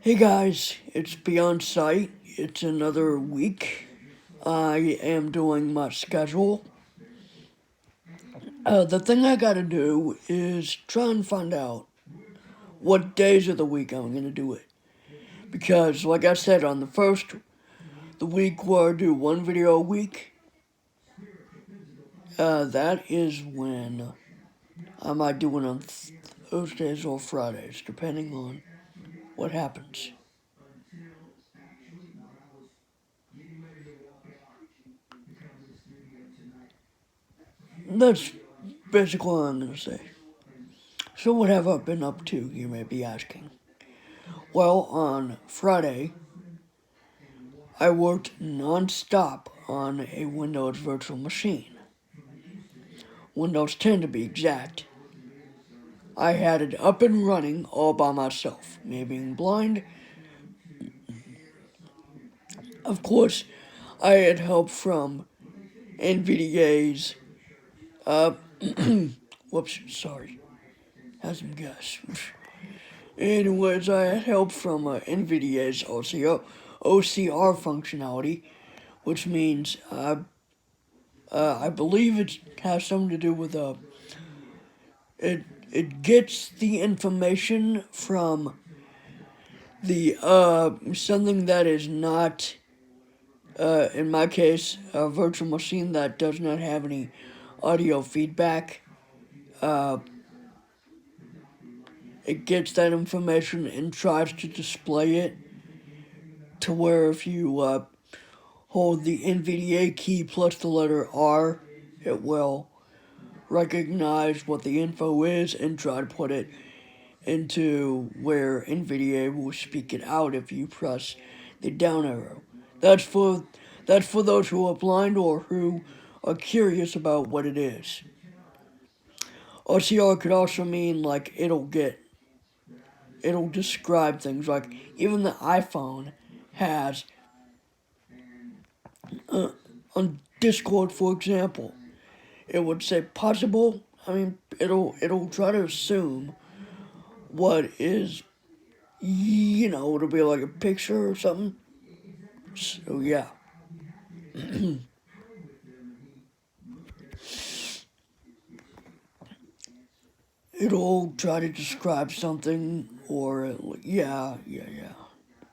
Hey guys, it's Beyond Sight. It's another week. I am doing my schedule. The thing I gotta do is try and find out what days of the week I'm gonna do it. Because, like I said, on the week where I do one video a week, that is when I might do it on Thursdays or Fridays, depending on what happens. That's basically all I'm gonna say. So, what have I been up to, you may be asking? Well, on Friday, I worked non-stop on a Windows virtual machine. Windows 10 to be exact. I had it up and running all by myself. Me being blind, of course, I had help from NVDA's, uh, whoops, sorry, had some gas. Anyways, I had help from NVDA's OCR functionality, which means I believe it has something to do with it it gets the information from the something that is not in my case a virtual machine that does not have any audio feedback. Uh, it gets that information and tries to display it to where if you hold the NVDA key plus the letter R, it will recognize what the info is and try to put it into where NVIDIA will speak it out if you press the down arrow. That's for those who are blind or who are curious about what it is. OCR could also mean like it'll describe things like even the iPhone has on Discord, for example, it would say possible. I mean, it'll try to assume what is, it'll be like a picture or something. So yeah. It'll try to describe something, or yeah,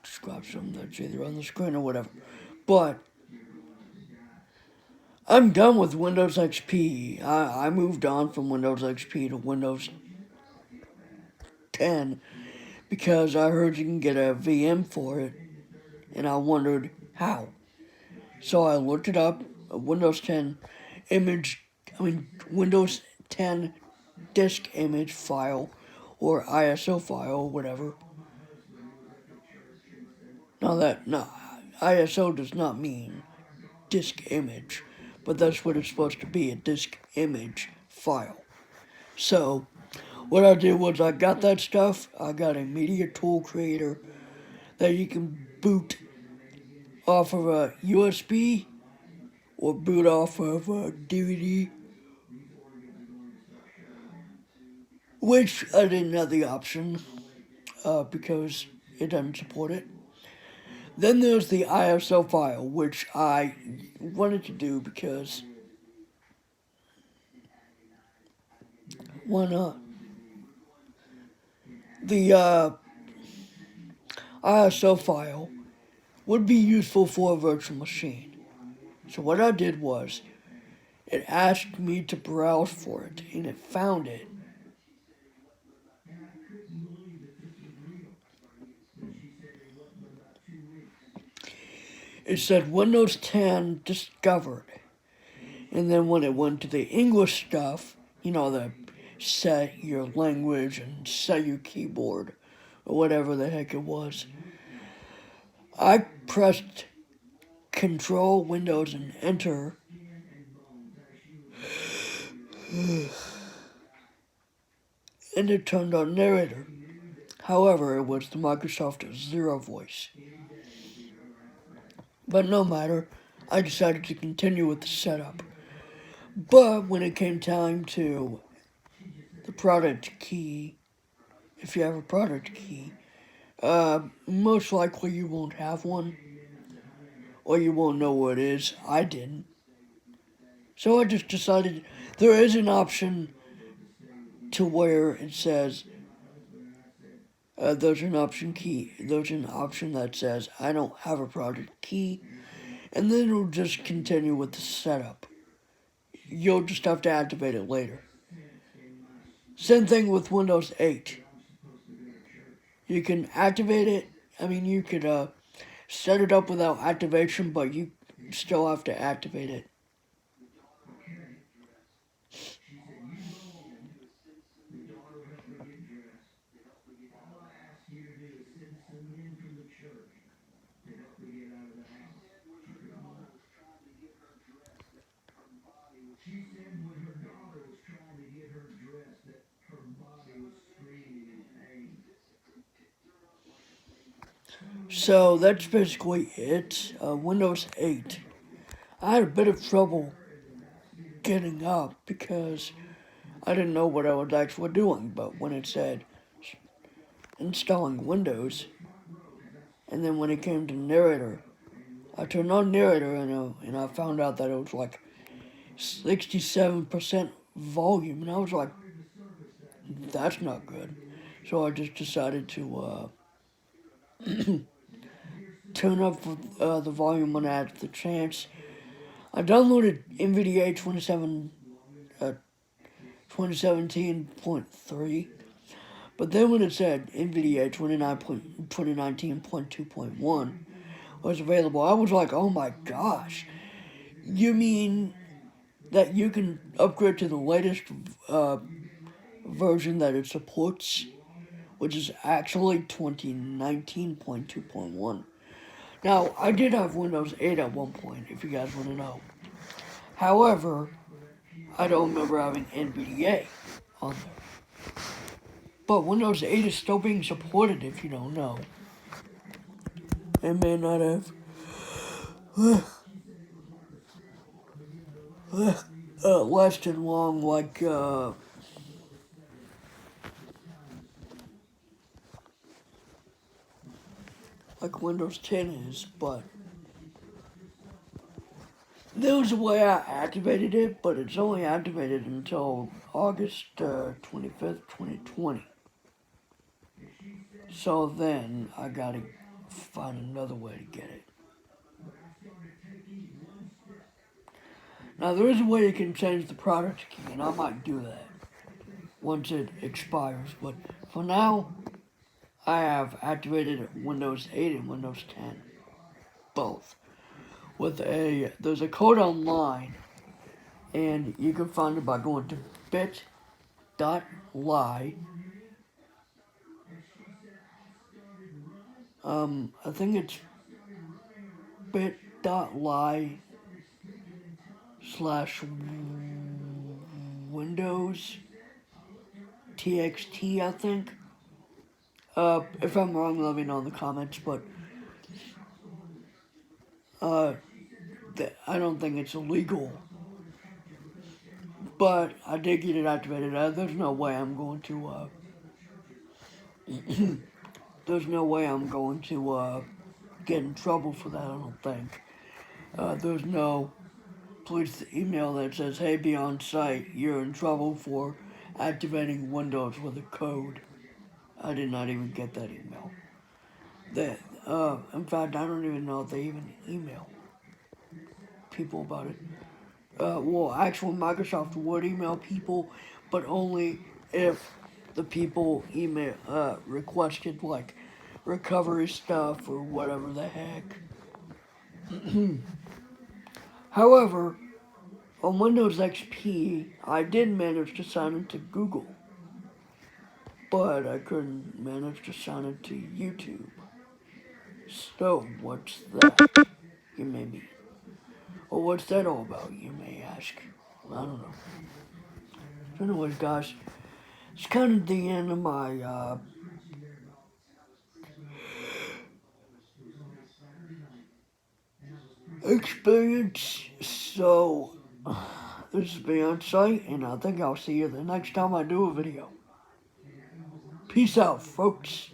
describe something that's either on the screen or whatever. But I'm done with Windows XP. I moved on from Windows XP to Windows 10 because I heard you can get a VM for it, and I wondered how. So I looked it up. A Windows 10 Windows 10 disk image file or ISO file, whatever. No, ISO does not mean disk image, but that's what it's supposed to be, a disk image file. So, what I did was I got that stuff, I got a media tool creator that you can boot off of a USB or boot off of a DVD, which I didn't have the option because it doesn't support it. Then there's the ISO file, which I wanted to do because why not? The ISO file would be useful for a virtual machine. So what I did was, it asked me to browse for it, and it found it. It said Windows 10 discovered. And then when it went to the English stuff, the set your language and set your keyboard, or whatever the heck it was, I pressed Control, Windows, and Enter. And it turned on narrator. However, it was the Microsoft Zero voice. But no matter, I decided to continue with the setup. But when it came time to the product key, if you have a product key, Most likely you won't have one, or you won't know what it is. I didn't. So I just decided there is an option to where it says, there's an option key, there's an option that says, I don't have a project key, and then it'll just continue with the setup. You'll just have to activate it later. Same thing with Windows 8. You can activate it, you could set it up without activation, but you still have to activate it. So that's basically it. Windows 8. I had a bit of trouble getting up because I didn't know what I was actually doing, but when it said installing Windows, and then when it came to narrator, I turned on narrator and I found out that it was like 67% volume, and I was like, that's not good. So I just decided to turn up the volume when I had the chance. I downloaded NVDA 2017.3, but then when it said NVDA 2019.2.1 was available, I was like, oh my gosh, you mean that you can upgrade to the latest version that it supports, which is actually 2019.2.1. Now, I did have Windows 8 at one point, if you guys want to know. However, I don't remember having NVDA on there. But Windows 8 is still being supported, if you don't know. It may not have lasted long like Windows 10 is, but there was a way I activated it, but it's only activated until August 25th, 2020. So then I gotta find another way to get it. Now there is a way you can change the product key, and I might do that once it expires, but for now, I have activated Windows 8 and Windows 10, both. There's a code online, and you can find it by going to bit.ly. I think it's bit.ly / Windows TXT, I think. If I'm wrong, let me know in the comments, but I don't think it's illegal. But I did get it activated. There's no way I'm going to, there's no way I'm going to, get in trouble for that, I don't think. There's no police email that says, hey, be on site, you're in trouble for activating Windows with a code. I did not even get that email. In fact, I don't even know if they even email people about it. Actual Microsoft would email people, but only if the people requested, like, recovery stuff or whatever the heck. However, on Windows XP, I did manage to sign into Google, but I couldn't manage to sign into YouTube. So, what's that? You may be. Well, what's that all about, you may ask? I don't know. So anyways, guys, it's kind of the end of my, experience. So, this has been On Site, and I think I'll see you the next time I do a video. Peace out, folks.